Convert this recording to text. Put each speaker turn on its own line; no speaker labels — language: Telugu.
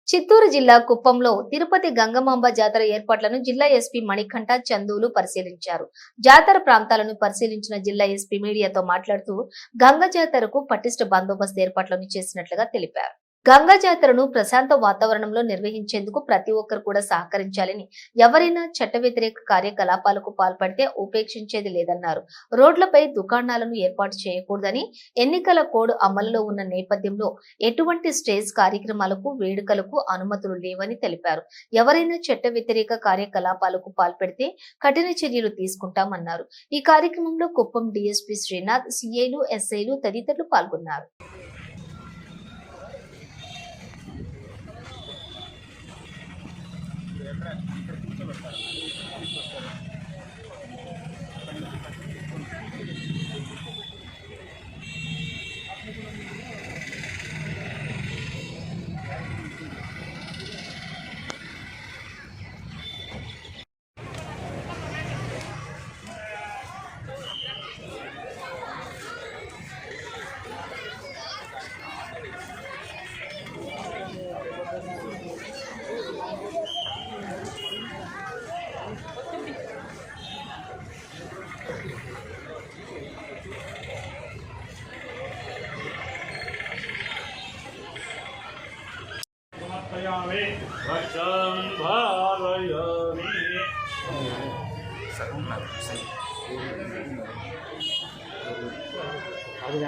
చిత్తూరు జిల్లా కుప్పంలో తిరుపతి గంగమాంబ జాతర ఏర్పాట్లను జిల్లా ఎస్పీ మణికంఠ చందూలు పరిశీలించారు. జాతర ప్రాంతాలను పరిశీలించిన జిల్లా ఎస్పీ మీడియాతో మాట్లాడుతూ గంగ జాతరకు పటిష్ట బందోబస్తు ఏర్పాట్లను చేసినట్లుగా తెలిపారు. గంగా జాతరను ప్రశాంత వాతావరణంలో నిర్వహించేందుకు ప్రతి ఒక్కరు కూడా సహకరించాలని, ఎవరైనా చట్ట వ్యతిరేక కార్యకలాపాలకు పాల్పడితే ఉపేక్షించేది లేదన్నారు. రోడ్లపై దుకాణాలను ఏర్పాటు చేయకూడదని, ఎన్నికల కోడ్ అమలులో ఉన్న నేపథ్యంలో ఎటువంటి స్టేజ్ కార్యక్రమాలకు, వేడుకలకు అనుమతులు లేవని తెలిపారు. ఎవరైనా చట్ట వ్యతిరేక కార్యకలాపాలకు పాల్పడితే కఠిన చర్యలు తీసుకుంటామన్నారు. ఈ కార్యక్రమంలో కుప్పం డీఎస్పీ శ్రీనాథ్, సీఐలు, ఎస్ఐలు తదితరులు పాల్గొన్నారు.
అది